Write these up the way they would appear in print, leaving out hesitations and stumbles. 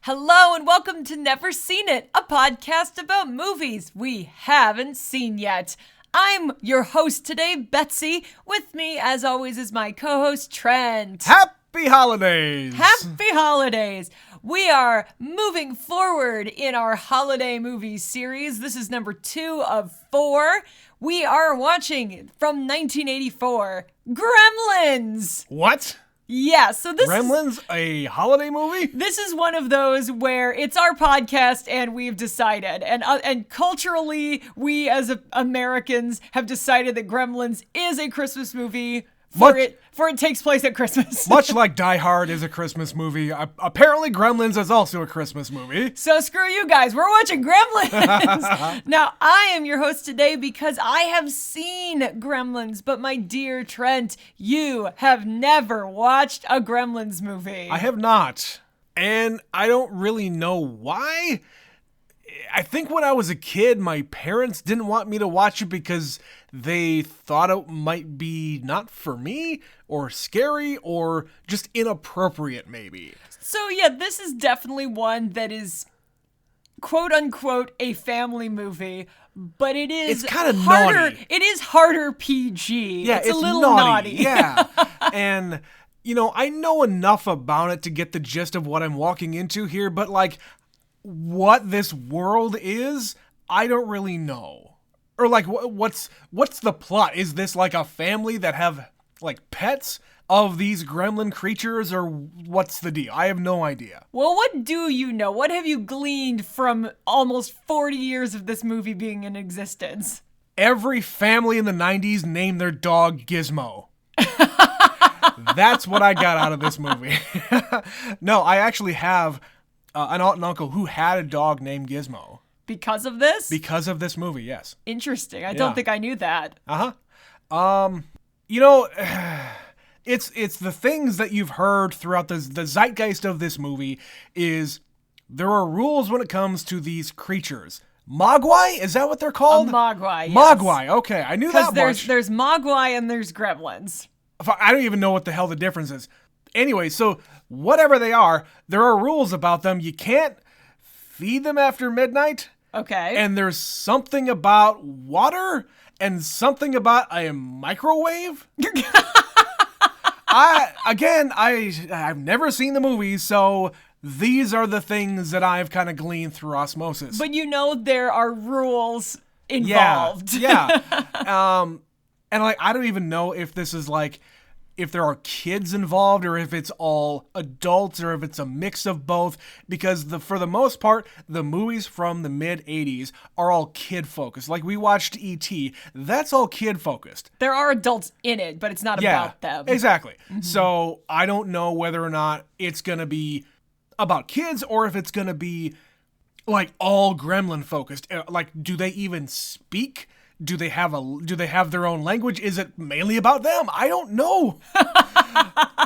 Hello and welcome to Never Seen It, a podcast about movies we haven't seen yet. I'm your host today, Betsy. With me, as always, is my co-host, Trent. Happy holidays! Happy holidays! We are moving forward in our holiday movie series. This is number 2 of 4. We are watching from 1984, Gremlins! What? Yeah, so this Gremlins, a holiday movie? This is one of those where it's our podcast and we've decided, and culturally, we as Americans have decided that Gremlins is a Christmas movie. For it takes place at Christmas. Much like Die Hard is a Christmas movie, apparently Gremlins is also a Christmas movie. So screw you guys, we're watching Gremlins. Now, I am your host today because I have seen Gremlins, but my dear Trent, you have never watched a Gremlins movie. I have not, and I don't really know why. I think when I was a kid, my parents didn't want me to watch it because they thought it might be not for me, or scary, or just inappropriate, maybe. So yeah, this is definitely one that is quote-unquote a family movie, but it's kind of harder. naughty. It is harder PG. Yeah, it's a little naughty. Yeah, and I know enough about it to get the gist of what I'm walking into here, but what this world is, I don't really know. Or what's the plot? Is this like a family that have pets of these gremlin creatures, or what's the deal? I have no idea. Well, what do you know? What have you gleaned from almost 40 years of this movie being in existence? Every family in the 90s named their dog Gizmo. That's what I got out of this movie. No, I actually have an aunt and uncle who had a dog named Gizmo. Because of this? Because of this movie, yes. Interesting. I don't think I knew that. It's the things that you've heard throughout the zeitgeist of this movie is there are rules when it comes to these creatures. Mogwai? Is that what they're called? A Mogwai, yes. Mogwai, okay. I knew that much. There's Mogwai and there's Gremlins. I don't even know what the hell the difference is. Anyway, so whatever they are, there are rules about them. You can't feed them after midnight. Okay. And there's something about water and something about a microwave. I've never seen the movie, so these are the things that I've kind of gleaned through osmosis. But there are rules involved. Yeah. And I don't even know if this is if there are kids involved or if it's all adults or if it's a mix of both, because for the most part, the movies from the mid-'80s are all kid-focused. Like we watched E.T., that's all kid-focused. There are adults in it, but it's not about them. Exactly. Mm-hmm. So I don't know whether or not it's going to be about kids or if it's going to be all gremlin-focused. Do they even speak? Do they have their own language? Is it mainly about them? I don't know.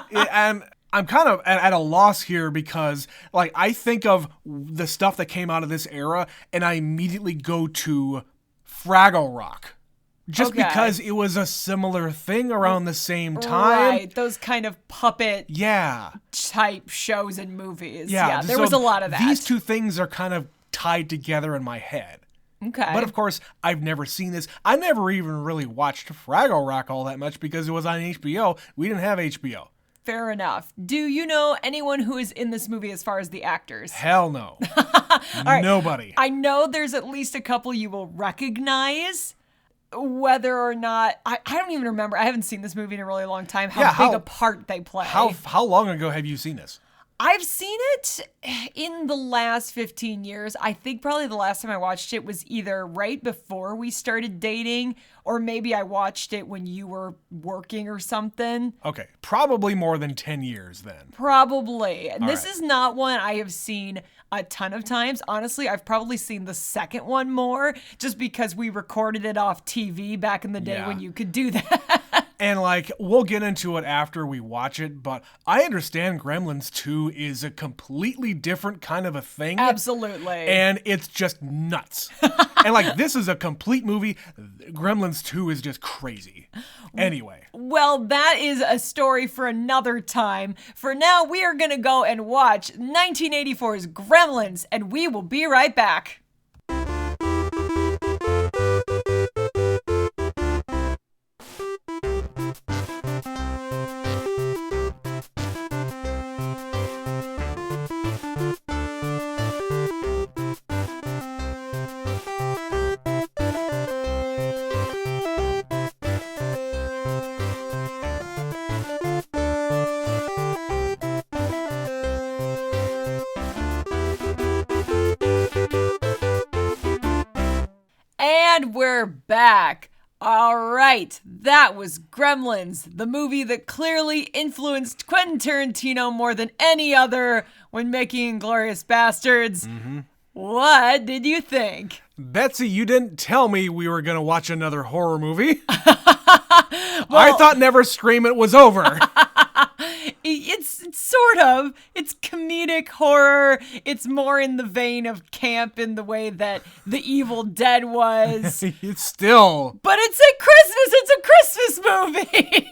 And I'm kind of at a loss here because I think of the stuff that came out of this era and I immediately go to Fraggle Rock. Just because it was a similar thing around the same time. Right, those kind of puppet type shows and movies. Yeah, there was a lot of that. These two things are kind of tied together in my head. Okay. But of course, I've never seen this. I never even really watched Fraggle Rock all that much because it was on HBO. We didn't have HBO. Fair enough. Do you know anyone who is in this movie as far as the actors? Hell no. Right. Nobody. I know there's at least a couple you will recognize. Whether or not... I don't even remember. I haven't seen this movie in a really long time. How big a part they play. How long ago have you seen this? I've seen it in the last 15 years. I think probably the last time I watched it was either right before we started dating, or maybe I watched it when you were working or something. Okay, probably more than 10 years then. Probably. And this is not one I have seen a ton of times. Honestly, I've probably seen the second one more just because we recorded it off TV back in the day when you could do that. And like, we'll get into it after we watch it, but I understand Gremlins 2 is a completely different kind of a thing. Absolutely. And it's just nuts. And like, this is a complete movie. Gremlins 2 is just crazy. Anyway. Well, that is a story for another time. For now, we are going to go and watch 1984's Gremlins, and we will be right back. And we're back. All right, that was Gremlins, the movie that clearly influenced Quentin Tarantino more than any other when making Inglourious Bastards. Mm-hmm. What did you think? Betsy, you didn't tell me we were going to watch another horror movie. I thought Never Scream It was over. It's sort of. It's comedic horror. It's more in the vein of camp in the way that The Evil Dead was. It's still. But it's a Christmas movie.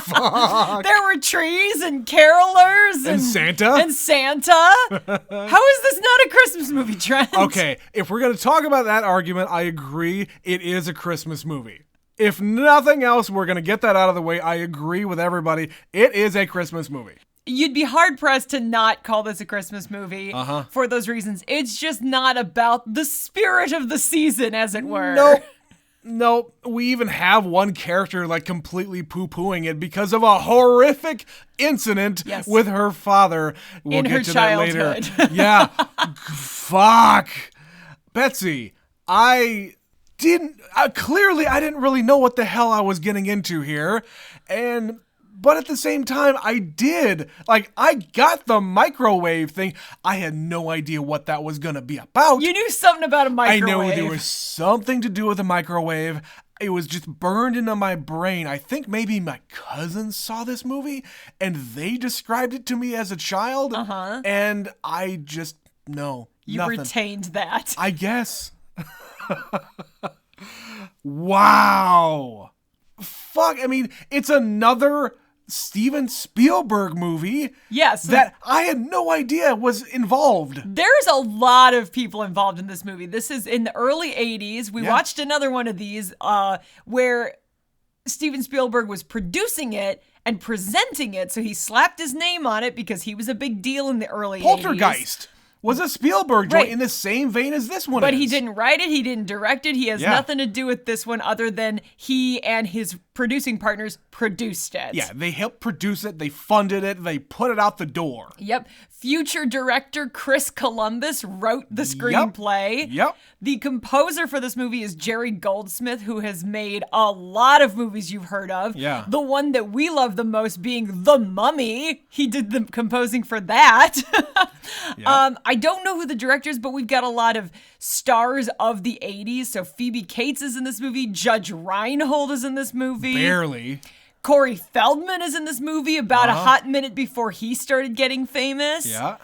Fuck. There were trees and carolers And Santa. How is this not a Christmas movie, Trent? Okay, if we're going to talk about that argument, I agree. It is a Christmas movie. If nothing else, we're going to get that out of the way. I agree with everybody. It is a Christmas movie. You'd be hard-pressed to not call this a Christmas movie for those reasons. It's just not about the spirit of the season, as it were. Nope. We even have one character like completely poo-pooing it because of a horrific incident with her father. We'll in get her to childhood. That later. Yeah. Fuck. Betsy, I didn't really know what the hell I was getting into here. But at the same time, I did. Like, I got the microwave thing. I had no idea what that was going to be about. You knew something about a microwave. I know there was something to do with a microwave. It was just burned into my brain. I think maybe my cousins saw this movie, and they described it to me as a child. And I just, no, nothing. Retained that. I guess. Wow. Fuck, I mean, it's another Steven Spielberg movie. Yes. That I had no idea was involved. There's a lot of people involved in this movie. This is in the early 80s. We watched another one of these where Steven Spielberg was producing it and presenting it. So he slapped his name on it because he was a big deal in the early 80s. Poltergeist was a Spielberg joint in the same vein as this one But is. he didn't write it. He didn't direct it. He has nothing to do with this one other than he and his producing partners produced it. Yeah, they helped produce it. They funded it. They put it out the door. Yep. Future director Chris Columbus wrote the screenplay. Yep. The composer for this movie is Jerry Goldsmith, who has made a lot of movies you've heard of. Yeah. The one that we love the most being The Mummy. He did the composing for that. I don't know who the director is, but we've got a lot of stars of the 80s. So Phoebe Cates is in this movie. Judge Reinhold is in this movie. Barely. Corey Feldman is in this movie about a hot minute before he started getting famous. Yeah.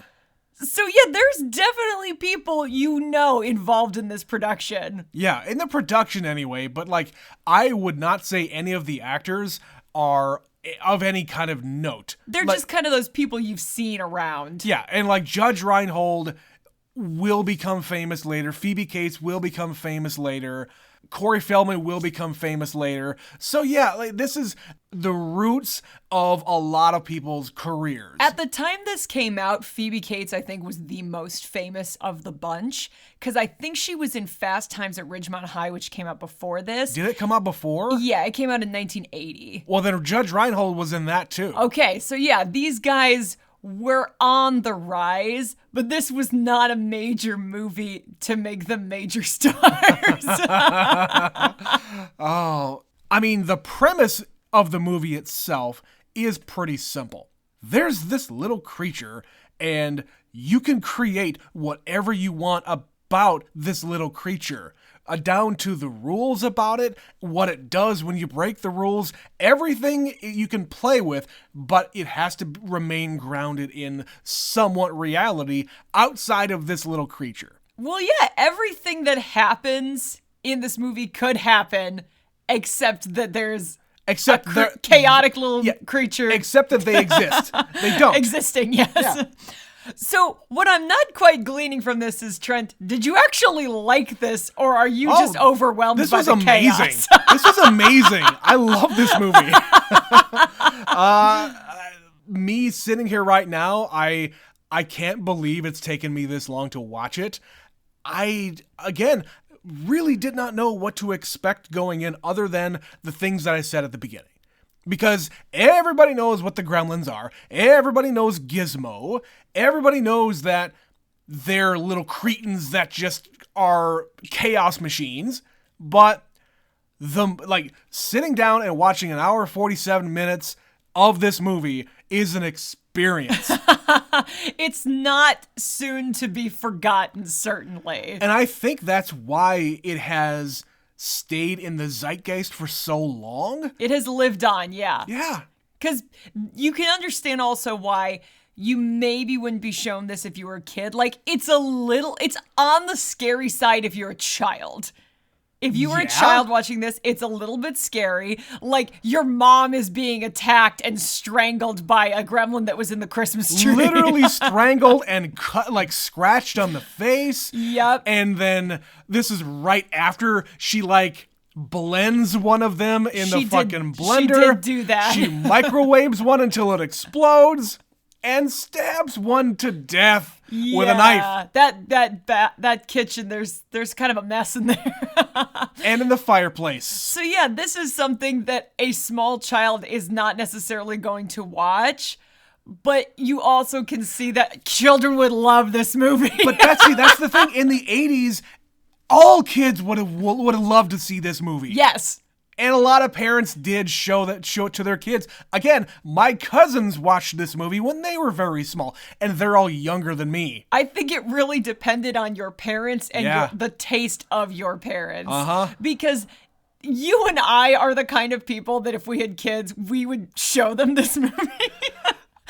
So yeah, there's definitely people involved in this production. Yeah, in the production anyway, but like I would not say any of the actors are of any kind of note. They're just kind of those people you've seen around. Yeah, and like Judge Reinhold will become famous later. Phoebe Cates will become famous later. Corey Feldman will become famous later. So yeah, like this is the roots of a lot of people's careers. At the time this came out, Phoebe Cates, I think, was the most famous of the bunch, because I think she was in Fast Times at Ridgemont High, which came out before this. Did it come out before? Yeah, it came out in 1980. Well, then Judge Reinhold was in that too. Okay, so yeah, these guys were on the rise, but this was not a major movie to make them major stars. Oh, I mean, the premise of the movie itself is pretty simple. There's this little creature, and you can create whatever you want about this little creature. down to the rules about it, what it does when you break the rules, everything you can play with, but it has to remain grounded in somewhat reality outside of this little creature. Well, yeah, everything that happens in this movie could happen, except that there's chaotic little creature. Except that they exist. They don't. Existing, yes. Yeah. So what I'm not quite gleaning from this is, Trent, did you actually like this, or are you just overwhelmed by the chaos? This was amazing. I love this movie. Me sitting here right now, I can't believe it's taken me this long to watch it. I, again, really did not know what to expect going in other than the things that I said at the beginning. Because everybody knows what the Gremlins are. Everybody knows Gizmo. Everybody knows that they're little cretins that just are chaos machines. But sitting down and watching an hour 47 minutes of this movie is an experience. It's not soon to be forgotten, certainly. And I think that's why it has stayed in the zeitgeist for so long. It has lived on, yeah. Yeah. Because you can understand also why you maybe wouldn't be shown this if you were a kid. Like, it's on the scary side if you're a child. If you were a child watching this, it's a little bit scary. Like, your mom is being attacked and strangled by a gremlin that was in the Christmas tree. Literally strangled and cut, scratched on the face. Yep. And then this is right after she, blends one of them in the fucking blender. She did do that. She microwaves one until it explodes and stabs one to death with a knife. That kitchen, there's kind of a mess in there. And in the fireplace. So yeah, this is something that a small child is not necessarily going to watch, but you also can see that children would love this movie. But that's the thing. In the 80s, all kids would have loved to see this movie. Yes. And a lot of parents did show it to their kids. Again, my cousins watched this movie when they were very small, and they're all younger than me. I think it really depended on your parents and the taste of your parents. Uh-huh. Because you and I are the kind of people that if we had kids, we would show them this movie.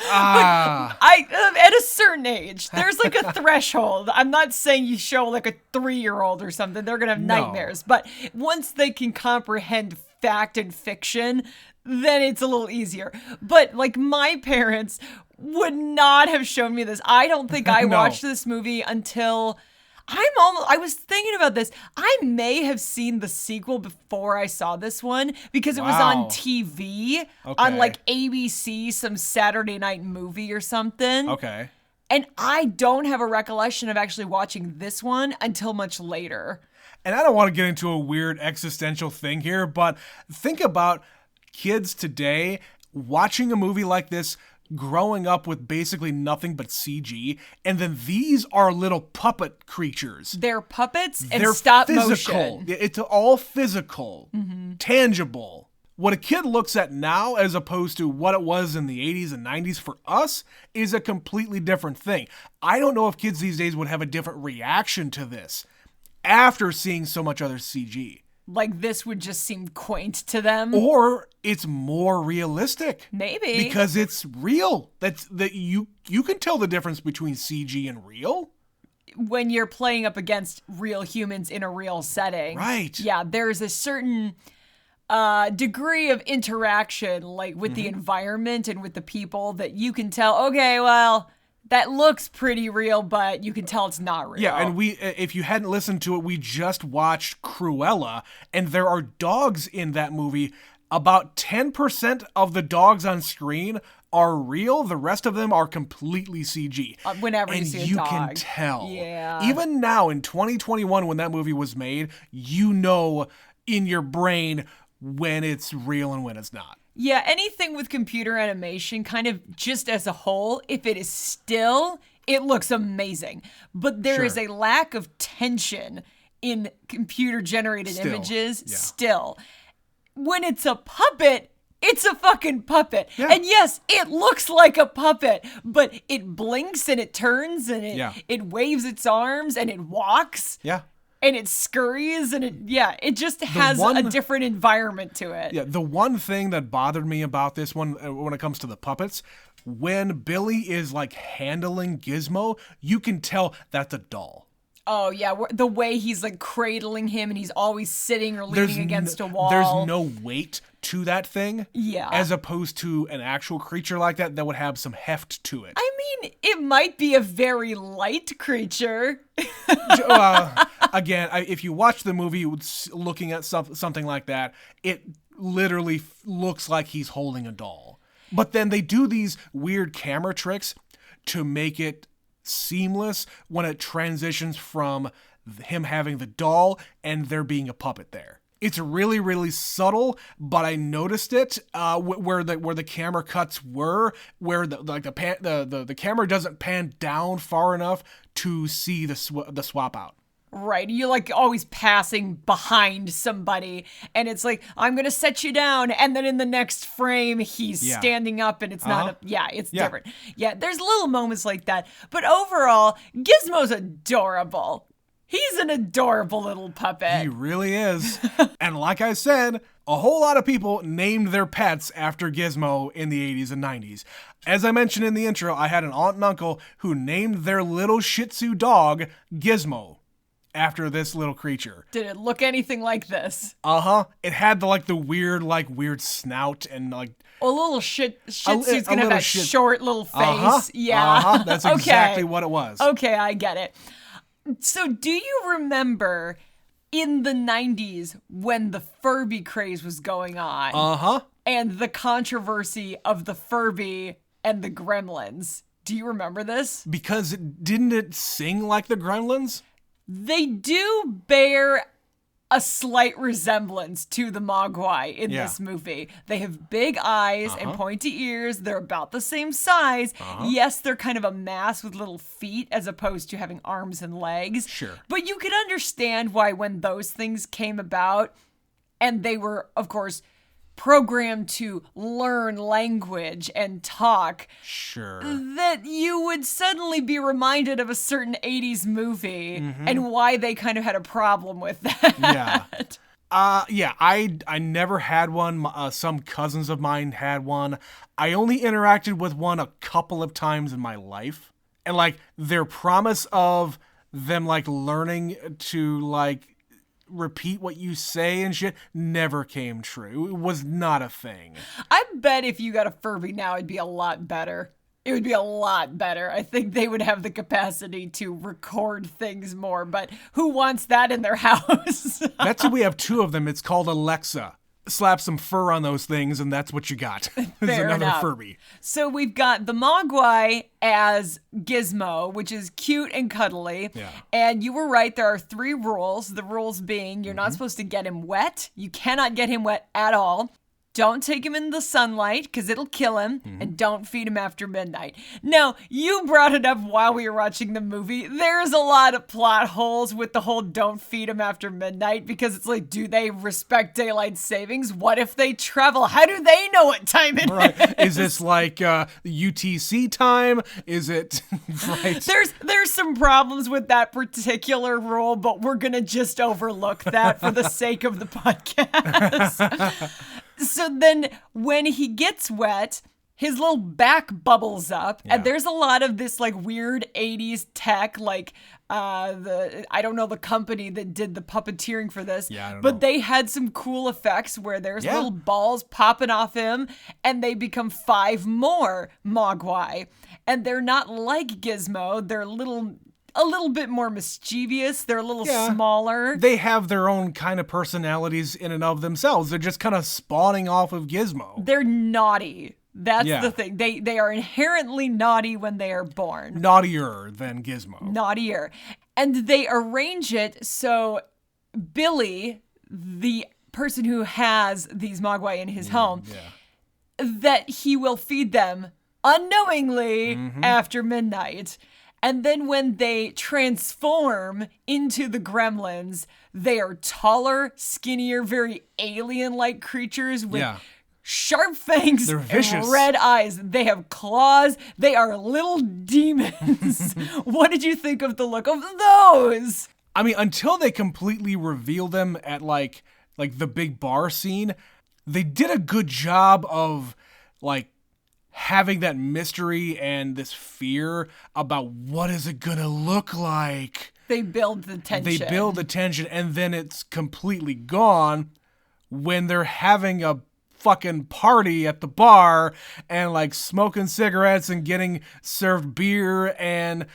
But at a certain age, there's a threshold. I'm not saying you show a 3-year-old or something. They're going to have nightmares. But once they can comprehend fact and fiction, then it's a little easier. But my parents would not have shown me this. I don't think I watched this movie until... I was thinking about this. I may have seen the sequel before I saw this one because it was on TV on ABC, some Saturday night movie or something. Okay. And I don't have a recollection of actually watching this one until much later. And I don't want to get into a weird existential thing here, but think about kids today watching a movie like this, growing up with basically nothing but CG, and then these are little puppet creatures. They're puppets and They're stop physical. motion. It's all physical, tangible. What a kid looks at now as opposed to what it was in the 80s and 90s for us is a completely different thing. I don't know if kids these days would have a different reaction to this after seeing so much other CG. This would just seem quaint to them. Or it's more realistic. Maybe. Because it's real. That you can tell the difference between CG and real. When you're playing up against real humans in a real setting. Right. Yeah, there's a certain degree of interaction, with the environment and with the people that you can tell, okay, well... that looks pretty real, but you can tell it's not real. Yeah, and if you hadn't listened to it, we just watched Cruella, and there are dogs in that movie. About 10% of the dogs on screen are real. The rest of them are completely CG. Whenever you see a dog. And you can tell. Yeah. Even now, in 2021, when that movie was made, you know in your brain when it's real and when it's not. Yeah, anything with computer animation, kind of just as a whole, if it is still, it looks amazing. But there is a lack of tension in computer-generated images still. When it's a puppet, it's a fucking puppet. Yeah. And yes, it looks like a puppet, but it blinks and it turns and it waves its arms and it walks. Yeah. and it scurries and it just has a different environment to it. Yeah, the one thing that bothered me about this one when it comes to the puppets, when Billy is like handling Gizmo, you can tell that's a doll. Oh, yeah. The way he's like cradling him and he's always sitting or leaning against a wall. There's no weight to that thing. Yeah. As opposed to an actual creature like that would have some heft to it. I mean, it might be a very light creature. Again, if you watch the movie looking at something like that, it literally looks like he's holding a doll. But then they do these weird camera tricks to make it seamless when it transitions from him having the doll and there being a puppet there. It's really, really subtle, but I noticed it where the camera cuts were, where the camera doesn't pan down far enough to see the swap out. Right. You're like always passing behind somebody and it's like, I'm going to set you down. And then in the next frame, he's standing up and it's not, it's different. Yeah. There's little moments like that. But overall, Gizmo's adorable. He's an adorable little puppet. He really is. And like I said, a whole lot of people named their pets after Gizmo in the 80s and 90s. As I mentioned in the intro, I had an aunt and uncle who named their little Shih Tzu dog Gizmo after this little creature. Did it look anything like this? It had the weird snout and like a little Shih Tzu's gonna have that short little face. That's exactly what it was. Okay, I get it. So do you remember in the 90s when the Furby craze was going on? And the controversy of the Furby and the Gremlins. Do you remember this? Because didn't it sing like the Gremlins? They do bear a slight resemblance to the Mogwai in this movie. They have big eyes and pointy ears. They're about the same size. Yes, they're kind of a mass with little feet as opposed to having arms and legs. Sure. But you could understand why when those things came about, and they were, of course, programmed to learn language and talk, that you would suddenly be reminded of a certain 80s movie and why they kind of had a problem with that. I never had one. Some cousins of mine had one. I only interacted with one a couple of times in my life. And like their promise of them like learning to like repeat what you say and shit never came true. It was not a thing. I bet if you got a Furby now, it'd be a lot better. It would be a lot better. I think they would have the capacity to record things more, but who wants that in their house? That's why we have two of them. It's called Alexa. Slap some fur on those things and that's what you got. There's another enough. Furby. So we've got the Mogwai as Gizmo, which is cute and cuddly. Yeah. And you were right, there are 3 rules. The rules being you're not supposed to get him wet. You cannot get him wet at all. Don't take him in the sunlight because it'll kill him, and don't feed him after midnight. Now, you brought it up while we were watching the movie. There's a lot of plot holes with the whole don't feed him after midnight because it's like, do they respect daylight savings? What if they travel? How do they know what time it is? Is this like UTC time? Is it right? There's some problems with that particular rule, but we're going to just overlook that for the sake of the podcast. So then when he gets wet, his little back bubbles up, and there's a lot of this like weird 80s tech, like I don't know the company that did the puppeteering for this, but they had some cool effects where there's little balls popping off him, and they become 5 more Mogwai, and they're not like Gizmo, they're a little bit more mischievous. They're a little smaller. They have their own kind of personalities in and of themselves. They're just kind of spawning off of Gizmo. They're naughty. That's the thing. They are inherently naughty when they are born. Naughtier than Gizmo. Naughtier. And they arrange it so Billy, the person who has these Mogwai in his home, that he will feed them unknowingly after midnight. And then when they transform into the Gremlins, they are taller, skinnier, very alien-like creatures with sharp fangs and red eyes. They have claws. They are little demons. What did you think of the look of those? I mean, until they completely reveal them at like the big bar scene, they did a good job of like having that mystery and this fear about what is it gonna look like. They build the tension. And then it's completely gone when they're having a fucking party at the bar and like smoking cigarettes and getting served beer and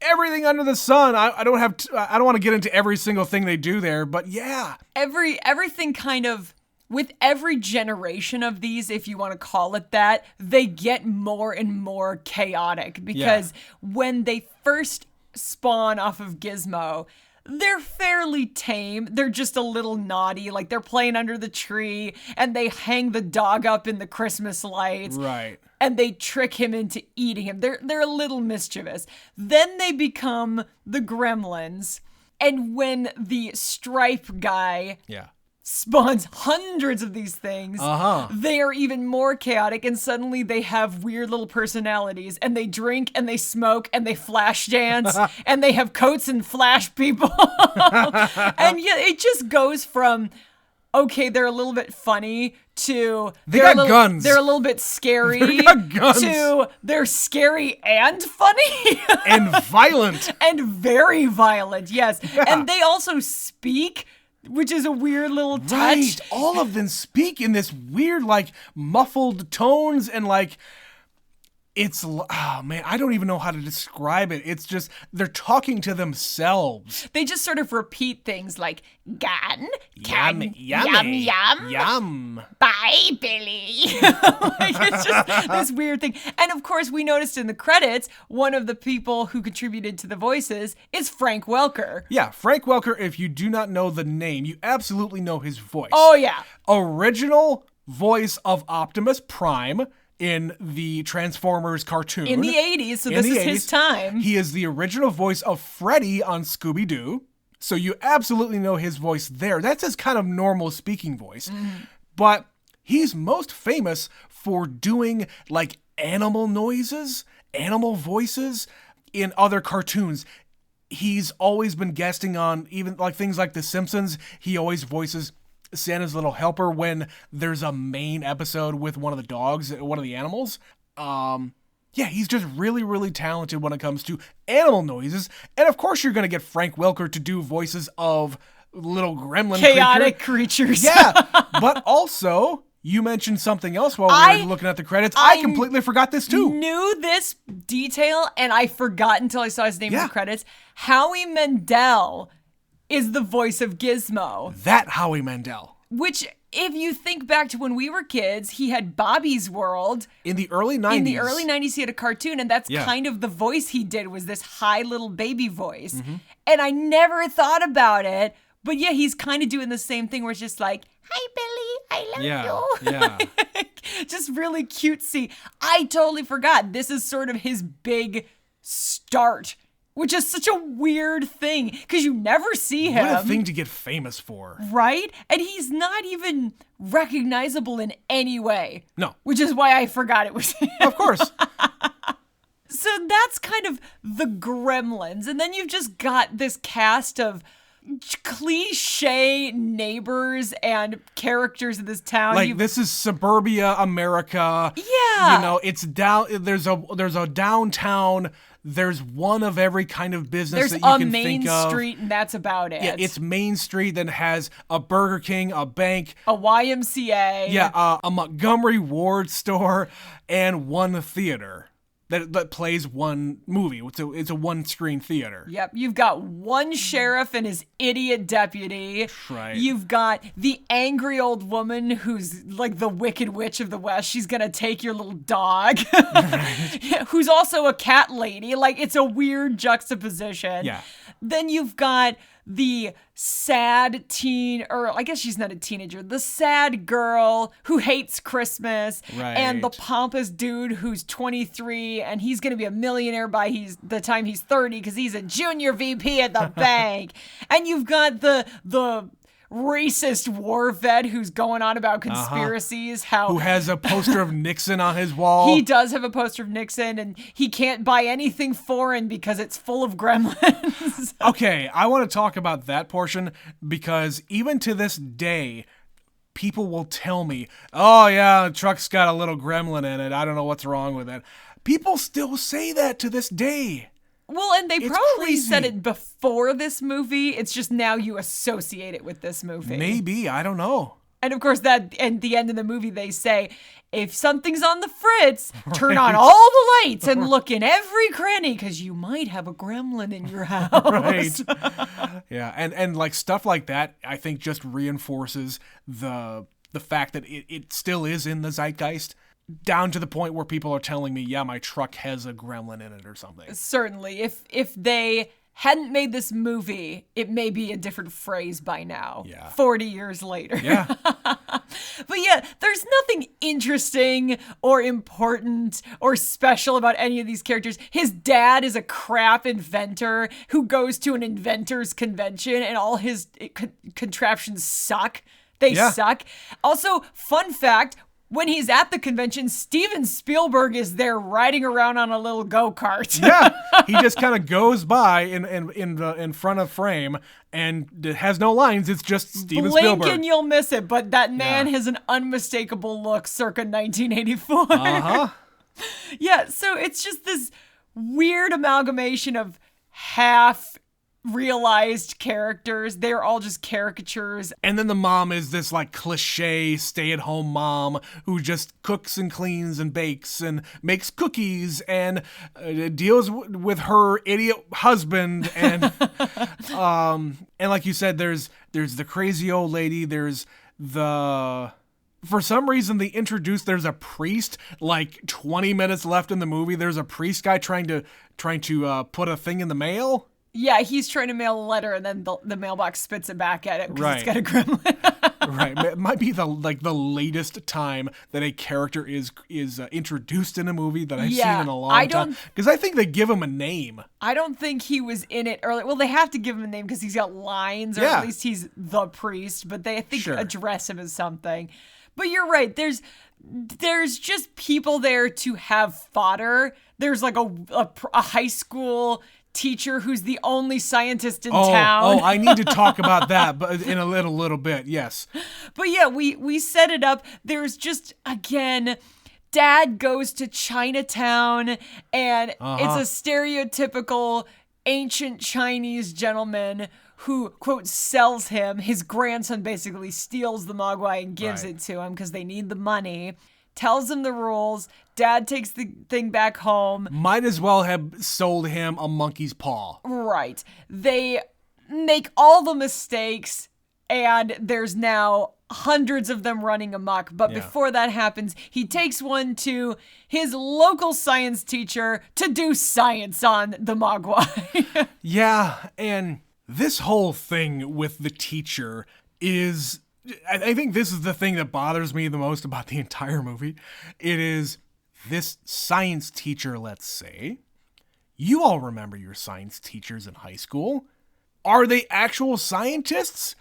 everything under the sun. I don't want to get into every single thing they do there, but yeah. Everything kind of, with every generation of these, if you want to call it that, they get more and more chaotic because when they first spawn off of Gizmo, they're fairly tame. They're just a little naughty. Like, they're playing under the tree and they hang the dog up in the Christmas lights. Right. And they trick him into eating him. They're a little mischievous. Then they become the Gremlins. And when the Stripe guy spawns hundreds of these things, they are even more chaotic, and suddenly they have weird little personalities, and they drink and they smoke and they flash dance and they have coats and flash people. And yeah, it just goes from, okay, they're a little bit funny, to guns. They're a little bit scary, they got guns. To they're scary and funny. And violent. And very violent, yes. Yeah. And they also speak, which is a weird little touch. Right. All of them speak in this weird, like, muffled tones, and like, it's, oh man, I don't even know how to describe it. It's just, they're talking to themselves. They just sort of repeat things like, "Gun, Yum, can, yummy, yum, yum. bye, Billy." Like, it's just this weird thing. And of course, we noticed in the credits, one of the people who contributed to the voices is Frank Welker. Yeah, Frank Welker, if you do not know the name, you absolutely know his voice. Oh, yeah. Original voice of Optimus Prime in the Transformers cartoon. In the 80s, so this is his time. He is the original voice of Freddy on Scooby-Doo. So you absolutely know his voice there. That's his kind of normal speaking voice. But he's most famous for doing like animal noises, animal voices in other cartoons. He's always been guesting on even like things like The Simpsons. He always voices Santa's little helper when there's a main episode with one of the dogs, one of the animals. Yeah, he's just really, really talented when it comes to animal noises. And of course you're going to get Frank Welker to do voices of little gremlin chaotic creatures. Yeah, but also, you mentioned something else while we were looking at the credits. I completely forgot this too. Knew this detail and I forgot until I saw his name in the credits. Howie Mandel is the voice of Gizmo. That Howie Mandel. Which, if you think back to when we were kids, he had Bobby's World. In the early 90s. In the early 90s, he had a cartoon, and that's kind of the voice he did, was this high little baby voice. And I never thought about it, but yeah, he's kind of doing the same thing where it's just like, "Hi, Billy, I love you." Yeah. Just really cutesy. I totally forgot. This is sort of his big start, which is such a weird thing because you never see him. What a thing to get famous for. Right? And he's not even recognizable in any way. No. Which is why I forgot it was him. Of course. So that's kind of the Gremlins. And then you've just got this cast of cliche neighbors and characters in this town. Like, this is suburbia America. Yeah. You know, it's down. There's a downtown. There's one of every kind of business that you can think of. There's a main street, and that's about it. Yeah, it's Main Street that has a Burger King, a bank, a YMCA. Yeah, a Montgomery Ward store, and one theater that plays one movie. It's a one-screen theater. Yep, you've got one sheriff and his idiot deputy. Right. You've got the angry old woman who's like the Wicked Witch of the West. She's gonna take your little dog. Right. Who's also a cat lady. Like, it's a weird juxtaposition. Yeah. Then you've got the sad teen, or I guess she's not a teenager, the sad girl who hates Christmas, right, and the pompous dude who's 23 and he's going to be a millionaire by the time he's 30 because he's a junior VP at the bank. And you've got the racist war vet who's going on about conspiracies. Who has a poster of Nixon on his wall. He does have a poster of Nixon, and he can't buy anything foreign because it's full of gremlins. Okay, I want to talk about that portion because even to this day, people will tell me, oh yeah, the truck's got a little gremlin in it. I don't know what's wrong with it. People still say that to this day. Well, and they probably crazy. said it before this movie. It's just now you associate it with this movie. Maybe, I don't know. And of course, that at the end of the movie, they say, if something's on the fritz, turn on all the lights and look in every cranny because you might have a gremlin in your house. Right. Yeah, and like stuff like that, I think just reinforces the fact that it still is in the zeitgeist. Down to the point where people are telling me, yeah, my truck has a gremlin in it or something. Certainly. If they hadn't made this movie, it may be a different phrase by now. Yeah. 40 years later. Yeah. But yeah, there's nothing interesting or important or special about any of these characters. His dad is a crap inventor who goes to an inventors convention and all his contraptions suck. They suck. Also, fun fact, when he's at the convention, Steven Spielberg is there riding around on a little go-kart. Yeah, he just kind of goes by in front of frame and it has no lines. It's just Steven Spielberg. Blink and you'll miss it, but that man has an unmistakable look circa 1984. Uh-huh. Yeah, so it's just this weird amalgamation of half realized characters. They're all just caricatures. And then the mom is this like cliche stay-at-home mom who just cooks and cleans and bakes and makes cookies and deals with her idiot husband and and like you said, there's the crazy old lady. There's the for some reason they introduced there's a priest like 20 minutes left in the movie. There's a priest guy trying to put a thing in the mail. Yeah, he's trying to mail a letter, and then the mailbox spits it back at it because it's got a gremlin. Right, it might be the latest time that a character is introduced in a movie that I've seen in a long time. Because I think they give him a name. I don't think he was in it early. Well, they have to give him a name because he's got lines, or at least he's the priest. But they, I think, address him as something. But you're right. There's just people there to have fodder. There's like a high school teacher who's the only scientist in town. I need to talk about that, but in a little bit, yes. But yeah, we set it up. There's just, again, Dad goes to Chinatown, and it's a stereotypical ancient Chinese gentleman who, quote, sells him. His grandson basically steals the Mogwai and gives it to him because they need the money. Tells him the rules. Dad takes the thing back home. Might as well have sold him a monkey's paw. Right. They make all the mistakes, and there's now hundreds of them running amok. But before that happens, he takes one to his local science teacher to do science on the Mogwai. Yeah, and this whole thing with the teacher is... I think this is the thing that bothers me the most about the entire movie. It is this science teacher, let's say. You all remember your science teachers in high school. Are they actual scientists?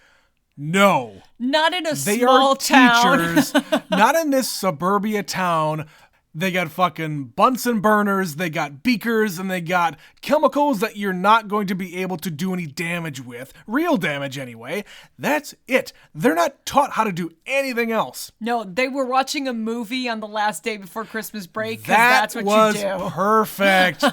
No. Not in a small town. They are teachers, not in this suburbia town. They got fucking Bunsen burners, they got beakers, and they got chemicals that you're not going to be able to do any damage with. Real damage, anyway. That's it. They're not taught how to do anything else. No, they were watching a movie on the last day before Christmas break, because that's what you do. That was perfect.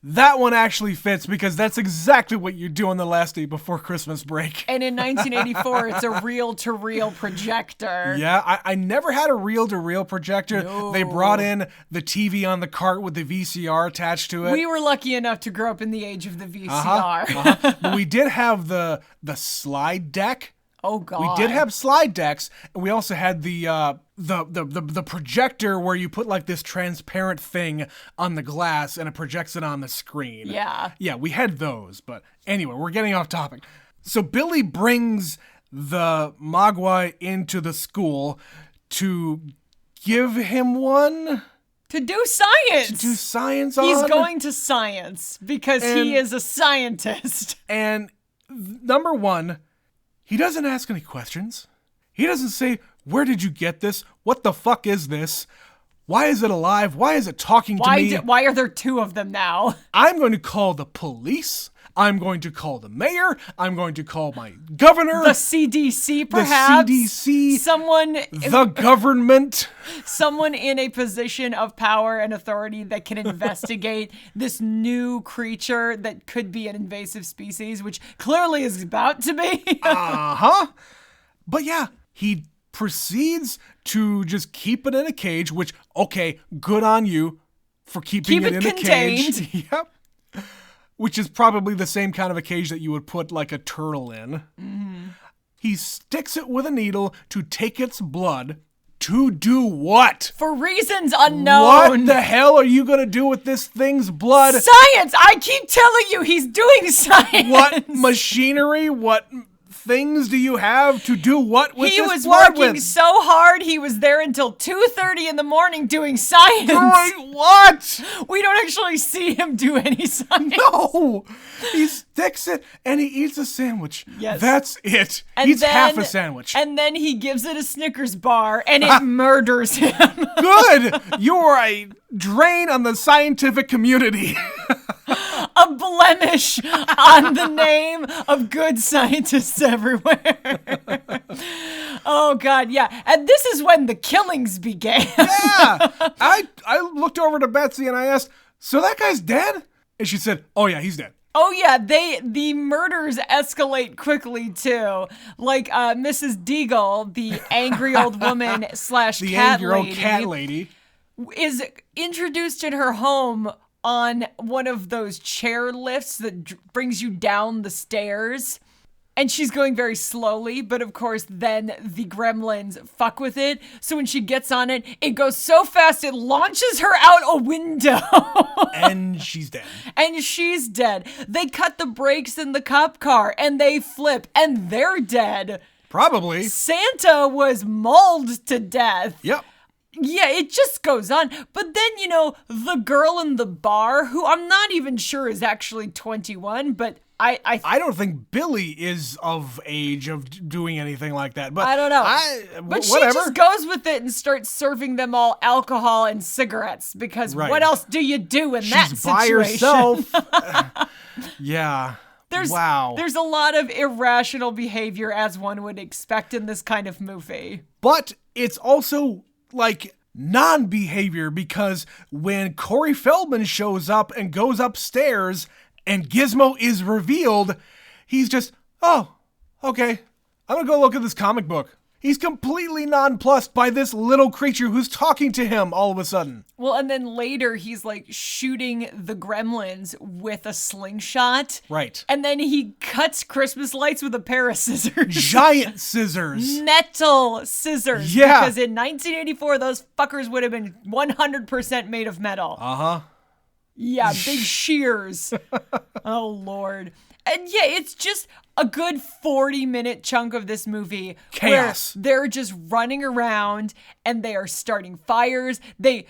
That one actually fits, because that's exactly what you do on the last day before Christmas break. And in 1984, it's a reel-to-reel projector. Yeah, I never had a reel-to-reel projector. No. They brought in the TV on the cart with the VCR attached to it. We were lucky enough to grow up in the age of the VCR. But we did have the slide deck. Oh God. We did have slide decks, and we also had the projector where you put like this transparent thing on the glass and it projects it on the screen. Yeah. Yeah, we had those, but anyway, we're getting off topic. So Billy brings the Mogwai into the school to give him one? To do science. To do science on? He's going to science because he is a scientist. And number one, He doesn't ask any questions. He doesn't say, where did you get this? What the fuck is this? Why is it alive? Why is it talking to me? Why are there two of them now? I'm going to call the police. I'm going to call the mayor. I'm going to call my governor. The CDC, perhaps? The CDC. The government. Someone in a position of power and authority that can investigate this new creature that could be an invasive species, which clearly is about to be. Uh-huh. But yeah, he proceeds to just keep it in a cage, which, okay, good on you for keeping it in contained. A cage. Yep. Which is probably the same kind of a cage that you would put like a turtle in. Mm-hmm. He sticks it with a needle to take its blood. To do what? For reasons unknown. What the hell are you going to do with this thing's blood? Science! I keep telling you, he's doing science. What machinery? What things do you have to do what with he this was blood working with? so hard, he was there until 2:30 in the morning doing science. Doing what? We don't actually see him do any science. No! He sticks it and he eats a sandwich. Yes. That's it. And Eats then, half a sandwich. And then he gives it a Snickers bar and it murders him. Good! You are a drain on the scientific community. A blemish on the name of good scientists everywhere. Oh, God, yeah. And this is when the killings began. Yeah! I looked over to Betsy and I asked, so that guy's dead? And she said, oh yeah, he's dead. Oh yeah, the murders escalate quickly too. Like Mrs. Deagle, the angry old woman slash The cat angry lady, old cat lady. is introduced in her home on one of those chair lifts that brings you down the stairs. And she's going very slowly, but of course then the gremlins fuck with it. So when she gets on it, it goes so fast it launches her out a window. And she's dead. And she's dead. They cut the brakes in the cop car and they flip and they're dead. Probably. Santa was mauled to death. Yep. Yeah, it just goes on. But then, you know, the girl in the bar, who I'm not even sure is actually 21, but I don't think Billy is of age of doing anything like that. But I don't know. But she whatever. just goes with it and starts serving them all alcohol and cigarettes because Right. what else do you do in that She's situation? by herself. Yeah. Wow. There's a lot of irrational behavior as one would expect in this kind of movie. But it's also like non-behavior because when Corey Feldman shows up and goes upstairs and Gizmo is revealed, he's just, oh, okay, I'm gonna go look at this comic book. He's completely nonplussed by this little creature who's talking to him all of a sudden. Well, and then later he's like shooting the gremlins with a slingshot. Right. And then he cuts Christmas lights with a pair of scissors. Giant scissors. Metal scissors. Yeah. Because in 1984, those fuckers would have been 100% made of metal. Uh-huh. Yeah, big shears. Oh, Lord. And yeah, it's just a good 40-minute chunk of this movie. Chaos. Where they're just running around and they are starting fires. They're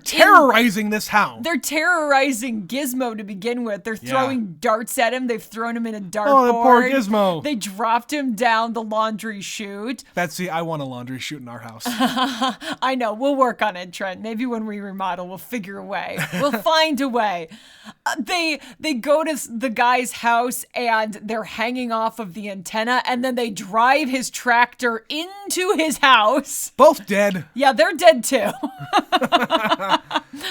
terrorizing this house. They're terrorizing Gizmo to begin with. They're throwing darts at him. They've thrown him in a dartboard. Oh, the poor Gizmo. They dropped him down the laundry chute. Betsy, I want a laundry chute in our house. I know. We'll work on it, Trent. Maybe when we remodel, we'll figure a way. We'll find a way. They go to the guy's house and they're hanging off of the antenna, and then they drive his tractor into his house. Both dead. Yeah, they're dead too.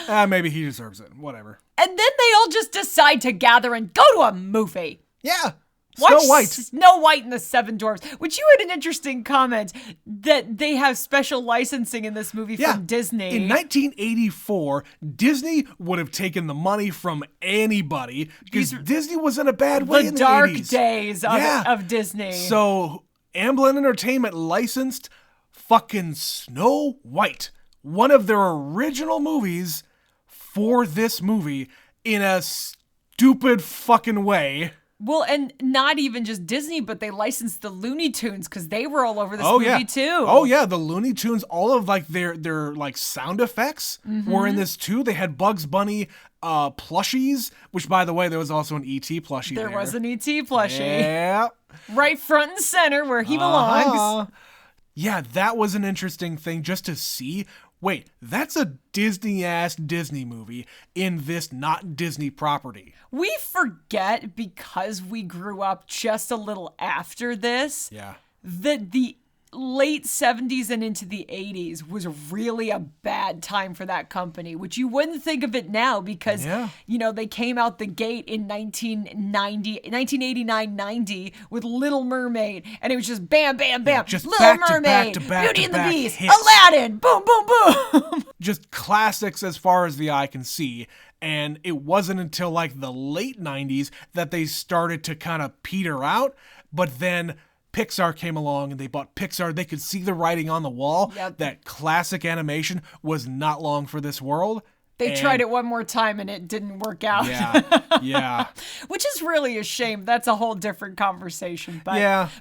Maybe he deserves it. Whatever. And then they all just decide to gather and go to a movie. Yeah. Watch Snow White. Snow White and the Seven Dwarfs, which you had an interesting comment that they have special licensing in this movie from Disney. In 1984, Disney would have taken the money from anybody because Disney was in a bad way in the dark 80s. days of Disney. So Amblin Entertainment licensed fucking Snow White, one of their original movies, for this movie in a stupid fucking way. Well, and not even just Disney, but they licensed the Looney Tunes because they were all over this movie too. Oh yeah, the Looney Tunes, all of like their like sound effects were in this too. They had Bugs Bunny plushies, which by the way, there was also an E.T. plushie there. There was an E.T. plushie. Yeah. Right front and center where he belongs. Yeah, that was an interesting thing just to see. Wait, that's a Disney-ass Disney movie in this not Disney property. We forget, because we grew up just a little after this, that the late 70s and into the 80s was really a bad time for that company, which you wouldn't think of it now because, you know, they came out the gate in 1989-90 with Little Mermaid, and it was just bam, bam, bam, just Little back Mermaid, to back Beauty to and the back Beast, hits. Aladdin, boom, boom, boom. Just classics as far as the eye can see. And it wasn't until like the late 90s that they started to kind of peter out, but then Pixar came along and they bought Pixar. They could see the writing on the wall that classic animation was not long for this world. They tried it one more time and it didn't work out. Yeah. Which is really a shame. That's a whole different conversation. But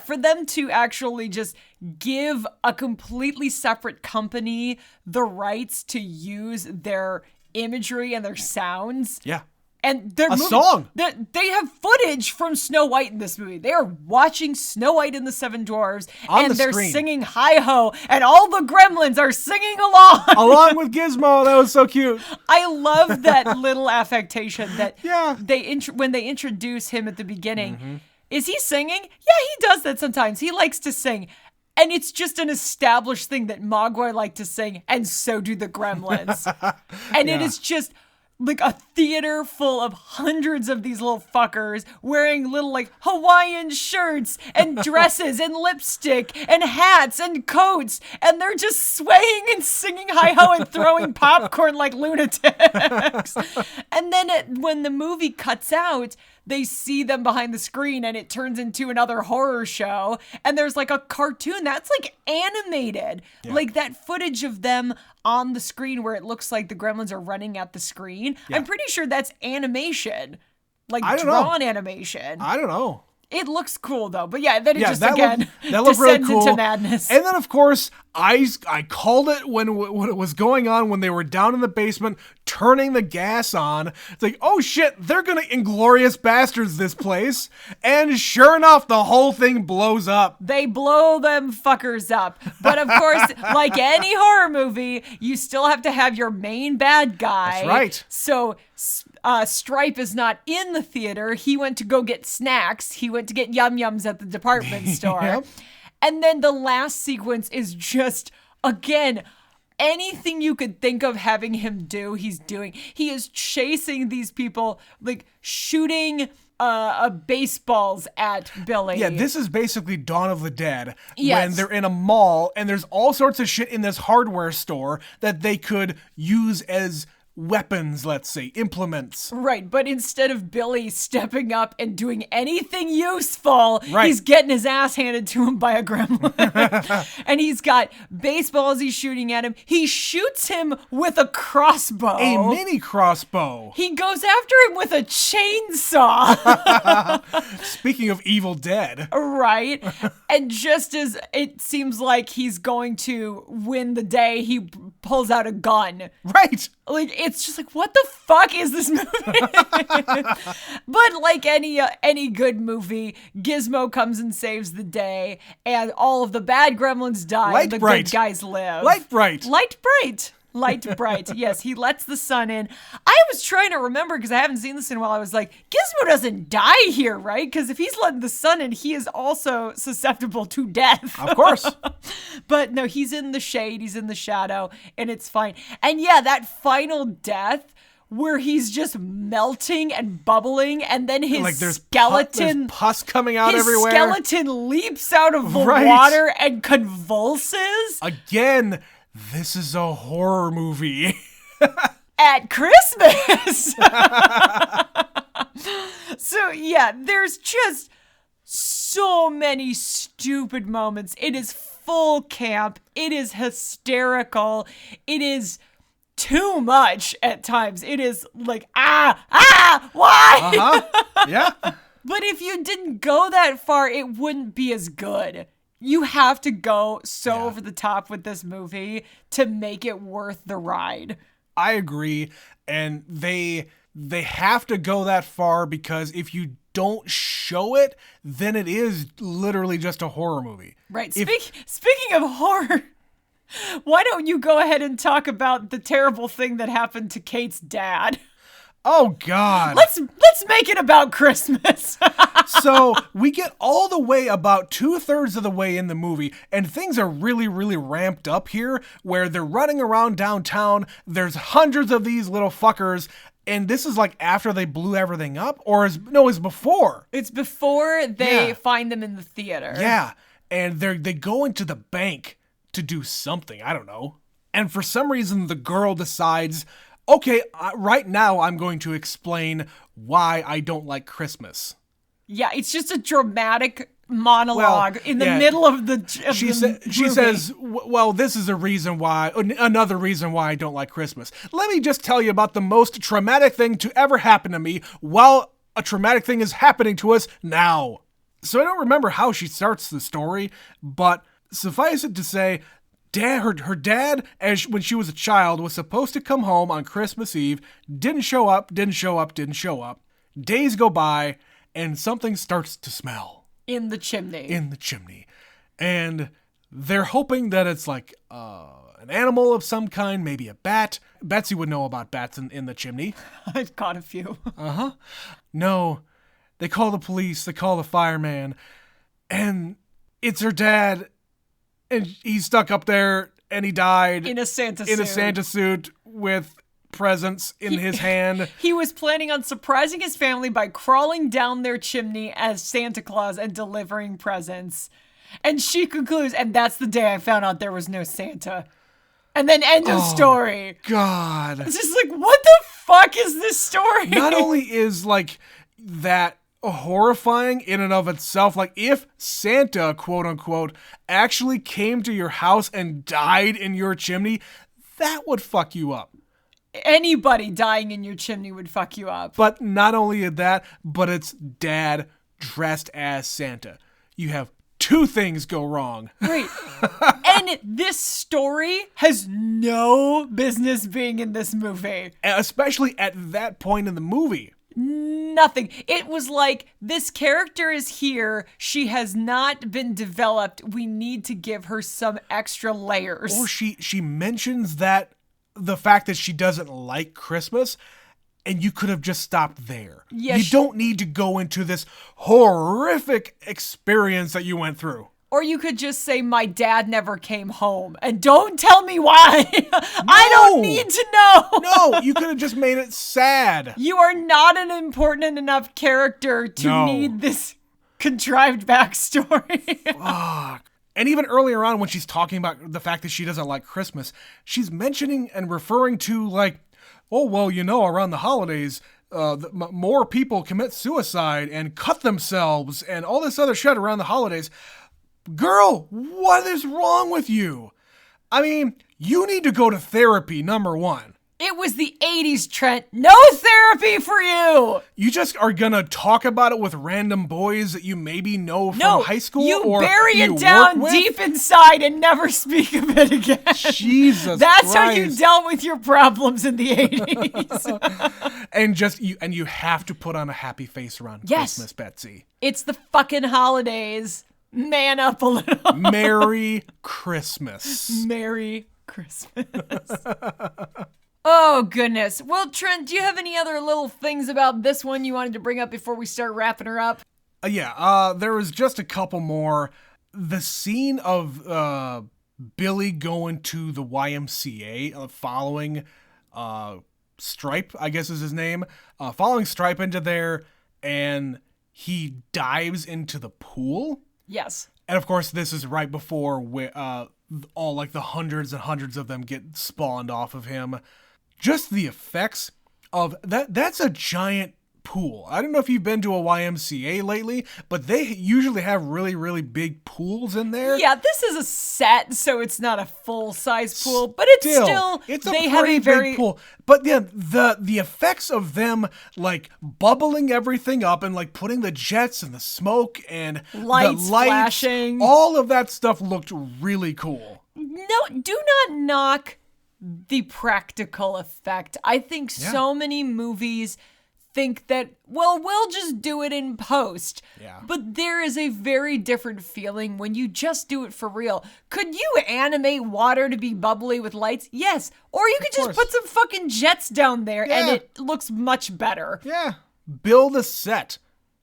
for them to actually just give a completely separate company the rights to use their imagery and their sounds. Yeah. And their song. They have footage from Snow White in this movie. They are watching Snow White and the Seven Dwarfs, and they're singing "Hi Ho," and all the Gremlins are singing along with Gizmo. That was so cute. I love that little affectation that they when they introduce him at the beginning. Is he singing? Yeah, he does that sometimes. He likes to sing. And it's just an established thing that Mogwai like to sing, and so do the Gremlins. And it is just like a theater full of hundreds of these little fuckers wearing little like Hawaiian shirts and dresses and lipstick and hats and coats. And they're just swaying and singing hi-ho and throwing popcorn like lunatics. And then when the movie cuts out, they see them behind the screen and it turns into another horror show. And there's like a cartoon that's like animated. Like that footage of them on the screen where it looks like the Gremlins are running at the screen. I'm pretty sure that's animation. Like drawn animation. I don't know. It looks cool though, but then it just that looked really cool. into madness. And then of course, I called it when it was going on when they were down in the basement turning the gas on. It's like, oh shit, they're gonna Inglorious Bastards this place, and sure enough, the whole thing blows up. They blow them fuckers up, but of course, like any horror movie, you still have to have your main bad guy. That's right. So Stripe is not in the theater. He went to go get snacks. He went to get yum-yums at the department store. And then the last sequence is just, again, anything you could think of having him do, he's doing. He is chasing these people, like shooting baseballs at Billy. Yeah, this is basically Dawn of the Dead when they're in a mall and there's all sorts of shit in this hardware store that they could use as weapons, let's say, implements. Right, but instead of Billy stepping up and doing anything useful, he's getting his ass handed to him by a gremlin. And he's got baseballs he's shooting at him. He shoots him with a crossbow. A mini crossbow. He goes after him with a chainsaw. Speaking of Evil Dead. Right. And just as it seems like he's going to win the day, he pulls out a gun. Right. Like, it's just like, what the fuck is this movie? But like any good movie, Gizmo comes and saves the day, and all of the bad gremlins die, and the good guys live. Light bright. Light bright. Yes, he lets the sun in. I was trying to remember, because I haven't seen this in a while. I was like, Gizmo doesn't die here, right? Because if he's letting the sun in, he is also susceptible to death. Of course. But no, he's in the shade, he's in the shadow, and it's fine. And yeah, that final death where he's just melting and bubbling, and then his skeleton... There's pus coming out everywhere. His skeleton leaps out of the water and convulses. Again, this is a horror movie. At Christmas! So yeah, there's just so many stupid moments. It is full camp. It is hysterical. It is too much at times. It is like, why? Yeah. But if you didn't go that far, it wouldn't be as good. You have to go so over the top with this movie to make it worth the ride. I agree. And they have to go that far because if you don't show it, then it is literally just a horror movie. Right. Speaking of horror, why don't you go ahead and talk about the terrible thing that happened to Kate's dad? Oh, God. Let's make it about Christmas. So we get all the way about 2/3 of the way in the movie, and things are really, really ramped up here, where they're running around downtown. There's hundreds of these little fuckers, and this is like after they blew everything up, it's before. It's before they find them in the theater. Yeah, and they go into the bank to do something. I don't know. And for some reason, the girl decides, okay, right now I'm going to explain why I don't like Christmas. Yeah, it's just a dramatic monologue in the middle of the She says, well, this is another reason why I don't like Christmas. Let me just tell you about the most traumatic thing to ever happen to me while a traumatic thing is happening to us now. So I don't remember how she starts the story, but suffice it to say, her dad, when she was a child, was supposed to come home on Christmas Eve, didn't show up. Days go by, and something starts to smell. In the chimney. And they're hoping that it's like an animal of some kind, maybe a bat. Betsy would know about bats in the chimney. I've caught a few. Uh-huh. No, they call the police, they call the fireman, and it's her dad. And he's stuck up there, and he died in a Santa suit with presents in his hand. He was planning on surprising his family by crawling down their chimney as Santa Claus and delivering presents. And she concludes, and that's the day I found out there was no Santa. And then end of story. God. It's just like, what the fuck is this story? Not only is like that horrifying in and of itself, like if Santa, quote unquote, actually came to your house and died in your chimney, that would fuck you up. Anybody dying in your chimney would fuck you up. But not only that, but it's dad dressed as Santa. You have two things go wrong. Right. And this story has no business being in this movie. Especially at that point in the movie. Nothing. It was like, this character is here. She has not been developed. We need to give her some extra layers. Or she mentions that the fact that she doesn't like Christmas, and you could have just stopped there. Yeah, you don't need to go into this horrific experience that you went through. Or you could just say, my dad never came home. And don't tell me why. I don't need to know. No, you could have just made it sad. You are not an important enough character to need this contrived backstory. Fuck. And even earlier on when she's talking about the fact that she doesn't like Christmas, she's mentioning and referring to like, oh, well, around the holidays, more people commit suicide and cut themselves and all this other shit around the holidays. Girl, what is wrong with you? I mean, you need to go to therapy, number one. It was the 80s, Trent. No therapy for you. You just are going to talk about it with random boys that you maybe know from high school? You or bury you it down work with? deep inside and never speak of it again. Jesus That's Christ. how you dealt with your problems in the 80s. And you have to put on a happy face around Christmas, Betsy. It's the fucking holidays. Man up a little. Merry Christmas. Merry Christmas. Oh, goodness. Well, Trent, do you have any other little things about this one you wanted to bring up before we start wrapping her up? There was just a couple more. The scene of Billy going to the YMCA following Stripe, I guess is his name, following Stripe into there, and he dives into the pool. Yes. And of course, this is right before all like the hundreds and hundreds of them get spawned off of him. Just the effects of that. That's a giant pool. I don't know if you've been to a YMCA lately, but they usually have really, really big pools in there. Yeah, this is a set, so it's not a full-size pool, but it's still it's a they pretty have a very big pool. But yeah, the effects of them like bubbling everything up and like putting the jets and the smoke and Lights the lights flashing. all of that stuff looked really cool. No, do not knock the practical effect. I think so many movies think that, well, we'll just do it in post. Yeah. But there is a very different feeling when you just do it for real. Could you animate water to be bubbly with lights? Yes. Or you could just put some fucking jets down there and it looks much better. Yeah. Build a set.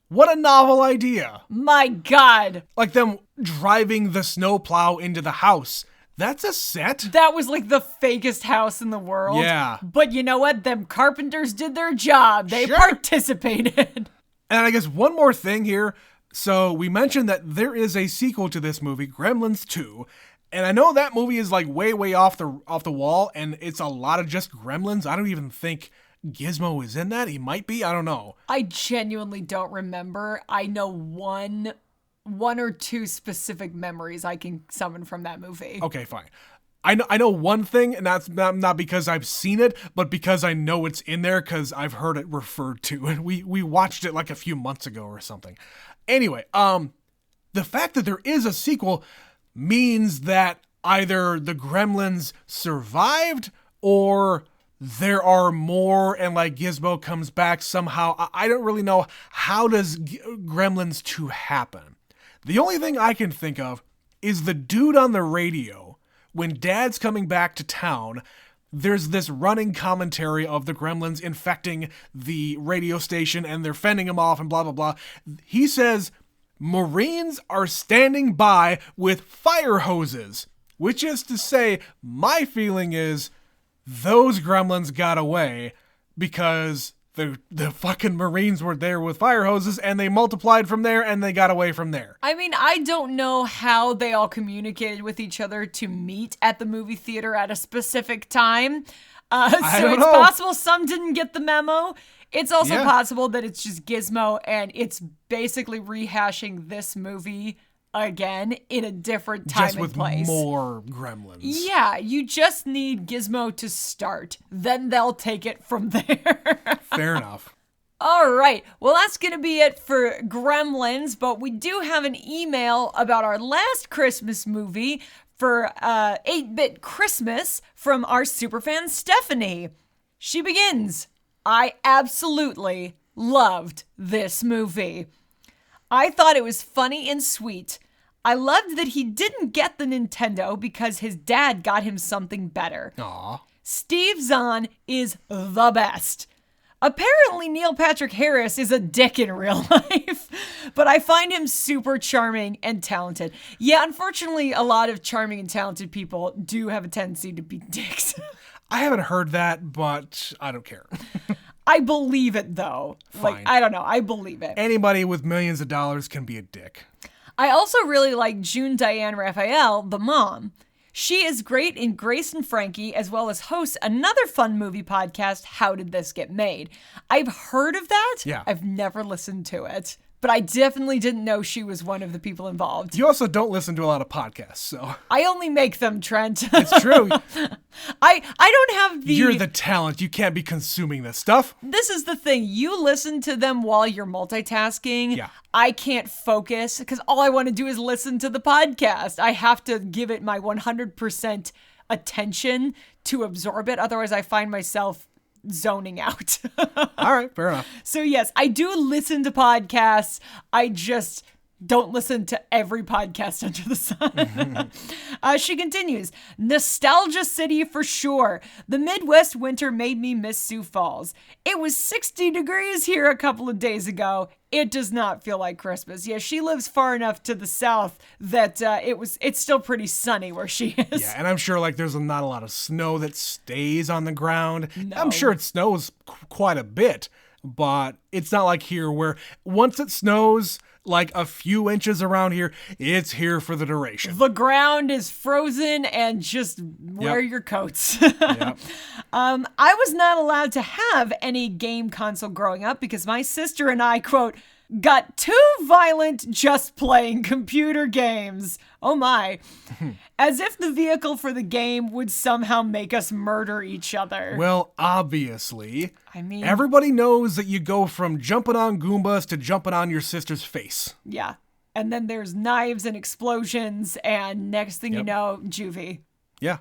What a novel idea. My God. Like them driving the snowplow into the house. That's a set. That was like the fakest house in the world. Yeah. But you know what? Them carpenters did their job. They participated. And I guess one more thing here. So we mentioned that there is a sequel to this movie, Gremlins 2. And I know that movie is like way, way off the wall. And it's a lot of just gremlins. I don't even think Gizmo is in that. He might be. I don't know. I genuinely don't remember. I know one or two specific memories I can summon from that movie. Okay, fine. I know one thing, and that's not because I've seen it, but because I know it's in there because I've heard it referred to, and we watched it like a few months ago or something. Anyway, the fact that there is a sequel means that either the Gremlins survived or there are more and like Gizmo comes back somehow. I don't really know how does Gremlins 2 happen. The only thing I can think of is the dude on the radio. When Dad's coming back to town, there's this running commentary of the Gremlins infecting the radio station and they're fending him off and blah, blah, blah. He says, Marines are standing by with fire hoses, which is to say, my feeling is those Gremlins got away because the fucking Marines were there with fire hoses and they multiplied from there and they got away from there. I mean, I don't know how they all communicated with each other to meet at the movie theater at a specific time. So it's possible some didn't get the memo. It's also possible that it's just Gizmo and it's basically rehashing this movie again in a different time just and with place. More gremlins. Yeah, you just need Gizmo to start. Then they'll take it from there. Fair enough. All right. Well, that's going to be it for Gremlins, but we do have an email about our last Christmas movie for 8-Bit Christmas from our superfan Stephanie. She begins, I absolutely loved this movie. I thought it was funny and sweet. I loved that he didn't get the Nintendo because his dad got him something better. Aww. Steve Zahn is the best. Apparently, Neil Patrick Harris is a dick in real life, but I find him super charming and talented. Yeah, unfortunately, a lot of charming and talented people do have a tendency to be dicks. I haven't heard that, but I don't care. I believe it, though. Fine. Like, I don't know. I believe it. Anybody with millions of dollars can be a dick. I also really like June Diane Raphael, the mom. She is great in Grace and Frankie, as well as hosts another fun movie podcast, How Did This Get Made? I've heard of that. Yeah. I've never listened to it. But I definitely didn't know she was one of the people involved. You also don't listen to a lot of podcasts, so. I only make them, Trent. It's true. I don't have the... You're the talent. You can't be consuming this stuff. This is the thing. You listen to them while you're multitasking. Yeah. I can't focus because all I want to do is listen to the podcast. I have to give it my 100% attention to absorb it. Otherwise, I find myself zoning out. All right, fair enough. So yes, I do listen to podcasts. I just don't listen to every podcast under the sun. She continues, nostalgia city for sure. The Midwest winter made me miss Sioux Falls. It was 60 degrees here a couple of days ago. It does not feel like Christmas. Yeah, she lives far enough to the south that it's still pretty sunny where she is. Yeah, and I'm sure like there's not a lot of snow that stays on the ground. No. I'm sure it snows quite a bit, but it's not like here where once it snows, like a few inches around here. It's here for the duration. The ground is frozen and just wear your coats. Yep. I was not allowed to have any game console growing up because my sister and I, quote, got too violent just playing computer games. Oh my. As if the vehicle for the game would somehow make us murder each other. Well, obviously. I mean, everybody knows that you go from jumping on Goombas to jumping on your sister's face. yeah. And then there's knives and explosions, and next thing you know, juvie. Yeah.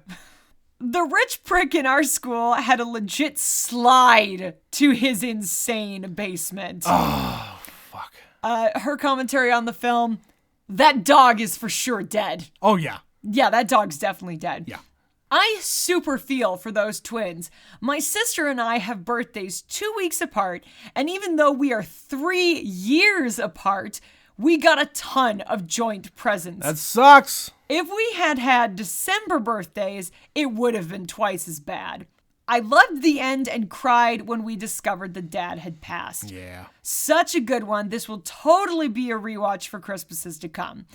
The rich prick in our school had a legit slide to his insane basement. Oh, fuck. Her commentary on the film, that dog is for sure dead. Oh, yeah. Yeah, that dog's definitely dead. Yeah. I super feel for those twins. My sister and I have birthdays 2 weeks apart, and even though we are 3 years apart, we got a ton of joint presents. That sucks. If we had had December birthdays, it would have been twice as bad. I loved the end and cried when we discovered the dad had passed. Yeah. Such a good one. This will totally be a rewatch for Christmases to come.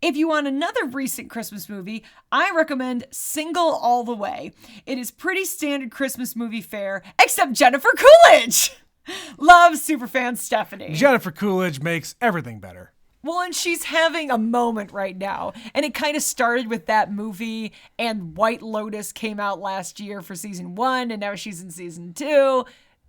If you want another recent Christmas movie, I recommend Single All the Way. It is pretty standard Christmas movie fare, except Jennifer Coolidge. Love superfan Stephanie. Jennifer Coolidge makes everything better. Well, and she's having a moment right now. And it kind of started with that movie, and White Lotus came out last year for season 1, and now she's in season 2.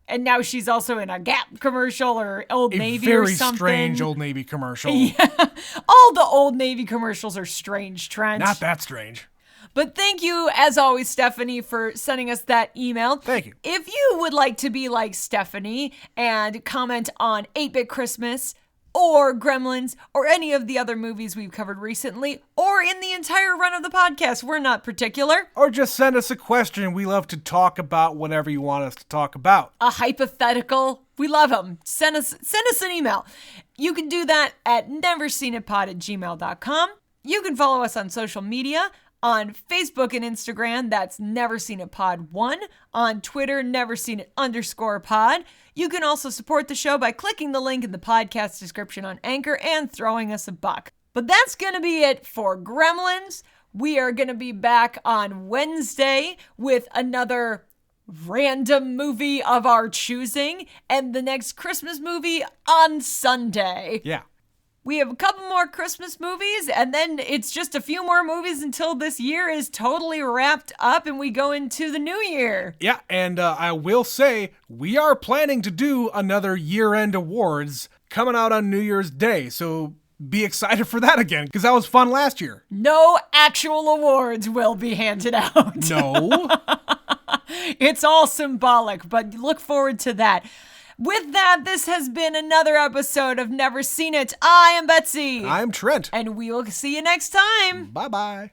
And now she's also in a Gap commercial or Old Navy or something. A very strange Old Navy commercial. Yeah. All the Old Navy commercials are strange, Trent. Not that strange. But thank you, as always, Stephanie, for sending us that email. Thank you. If you would like to be like Stephanie and comment on 8-Bit Christmas or Gremlins or any of the other movies we've covered recently or in the entire run of the podcast, we're not particular. Or just send us a question. We love to talk about whatever you want us to talk about. A hypothetical. We love them. Send us an email. You can do that at neverseenitpod@gmail.com. You can follow us on social media. On Facebook and Instagram, that's NeverSeenItPod1. On Twitter, NeverSeenIt_pod. You can also support the show by clicking the link in the podcast description on Anchor and throwing us a buck. But that's going to be it for Gremlins. We are going to be back on Wednesday with another random movie of our choosing and the next Christmas movie on Sunday. Yeah. We have a couple more Christmas movies, and then it's just a few more movies until this year is totally wrapped up and we go into the new year. Yeah, and I will say, we are planning to do another year-end awards coming out on New Year's Day, so be excited for that again, because that was fun last year. No actual awards will be handed out. No. It's all symbolic, but look forward to that. With that, this has been another episode of Never Seen It. I am Betsy. I'm Trent. And we will see you next time. Bye-bye.